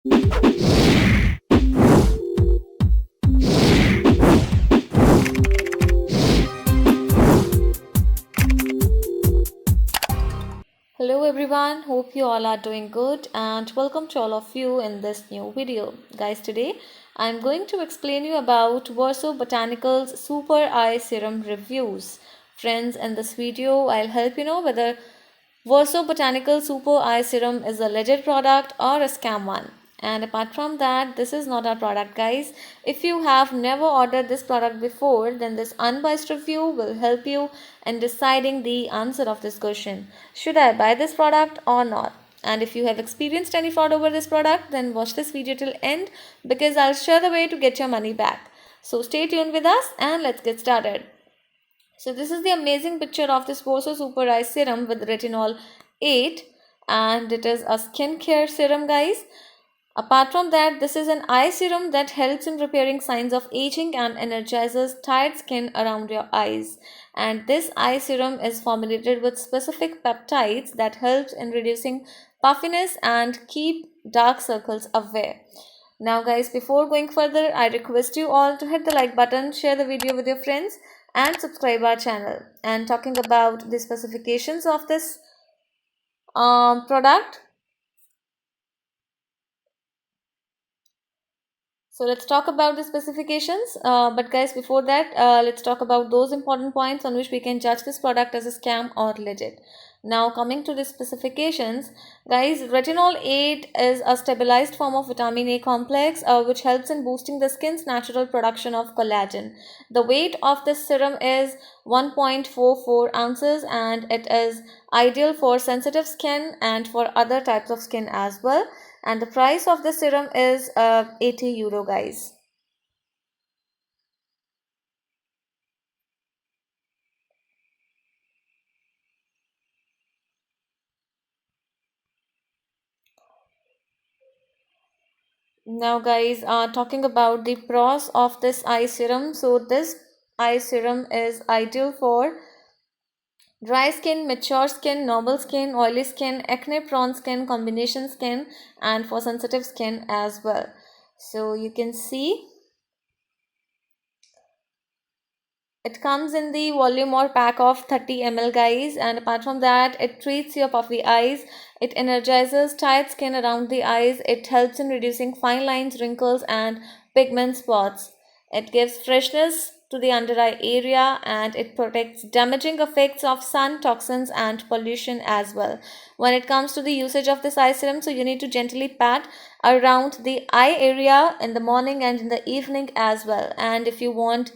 Hello everyone, hope you all are doing good and welcome to all of you in this new video. Guys, today I'm going to explain you about Verso Botanicals Super Eye Serum reviews. Friends, in this video I'll help you know whether Verso Botanical Super Eye Serum is a legit product or a scam one. And apart from that, this is not our product, guys. If you have never ordered this product before, then this unbiased review will help you in deciding the answer of this question. Should I buy this product or not? And if you have experienced any fraud over this product, then watch this video till end because I'll share the way to get your money back. So stay tuned with us and let's get started. So this is the amazing picture of this Verso Super Eye Serum with retinol 8, and it is a skincare serum, guys. Apart from that, this is an eye serum that helps in repairing signs of aging and energizes tired skin around your eyes. And this eye serum is formulated with specific peptides that helps in reducing puffiness and keep dark circles away. Now guys, before going further, I request you all to hit the like button, share the video with your friends and subscribe our channel. And talking about the specifications of this product, so let's talk about the specifications. But guys, before that, let's talk about those important points on which we can judge this product as a scam or legit. Now coming to the specifications, guys, retinol 8 is a stabilized form of vitamin A complex which helps in boosting the skin's natural production of collagen. The weight of this serum is 1.44 ounces and it is ideal for sensitive skin and for other types of skin as well, and the price of the serum is €80, guys. Now guys, talking about the pros of this eye serum. So this eye serum is ideal for dry skin, mature skin, normal skin, oily skin, acne prone skin, combination skin, and for sensitive skin as well. So you can see it comes in the volume or pack of 30 ml, guys, and apart from that, it treats your puffy eyes, it energizes tired skin around the eyes, it helps in reducing fine lines, wrinkles, and pigment spots. It gives freshness to the under eye area and it protects damaging effects of sun, toxins, and pollution as well. When it comes to the usage of this eye serum, so you need to gently pat around the eye area in the morning and in the evening as well. And if you want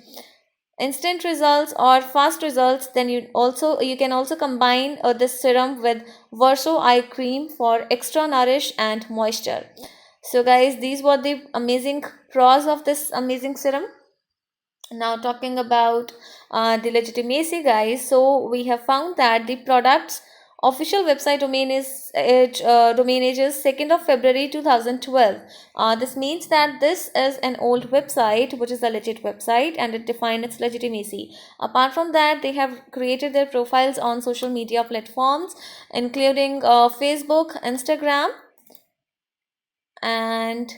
instant results or fast results, then you can also combine this serum with Verso eye cream for extra nourish and moisture. So guys, these were the amazing pros of this amazing serum. Now talking about the legitimacy, guys, so we have found that the product's official website domain age is 2nd of February 2012. This means that this is an old website which is a legit website and it defines its legitimacy. Apart from that, they have created their profiles on social media platforms including Facebook, Instagram, and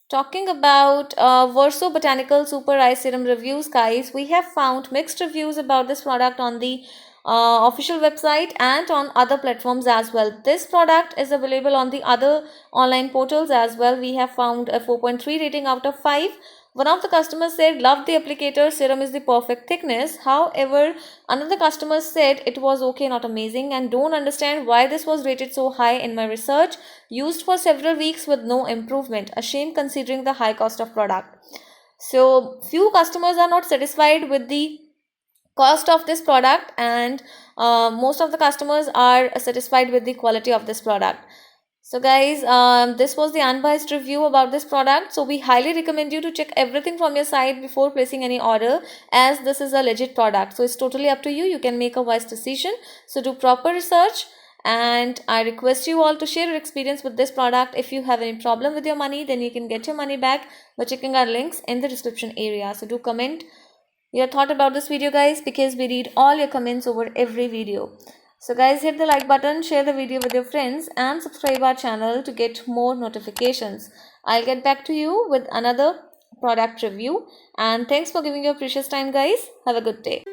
talking about Verso Botanical Super Eye Serum reviews, guys, we have found mixed reviews about this product on the official website and on other platforms as well. This product is available on the other online portals as well. We have found a 4.3 rating out of 5. One of the customers said, "Love the applicator, serum is the perfect thickness." However, another customer said it was okay, not amazing, and don't understand why this was rated so high in my research. Used for several weeks with no improvement. A shame considering the high cost of product. So, few customers are not satisfied with the cost of this product, and most of the customers are satisfied with the quality of this product. So guys, this was the unbiased review about this product. So we highly recommend you to check everything from your side before placing any order, as this is a legit product. So it's totally up to you. You can make a wise decision. So do proper research, and I request you all to share your experience with this product. If you have any problem with your money, then you can get your money back by checking our links in the description area. So do comment your thought about this video, guys, because we read all your comments over every video. So guys, hit the like button, share the video with your friends and subscribe our channel to get more notifications. I'll get back to you with another product review, and thanks for giving your precious time guys. Have a good day.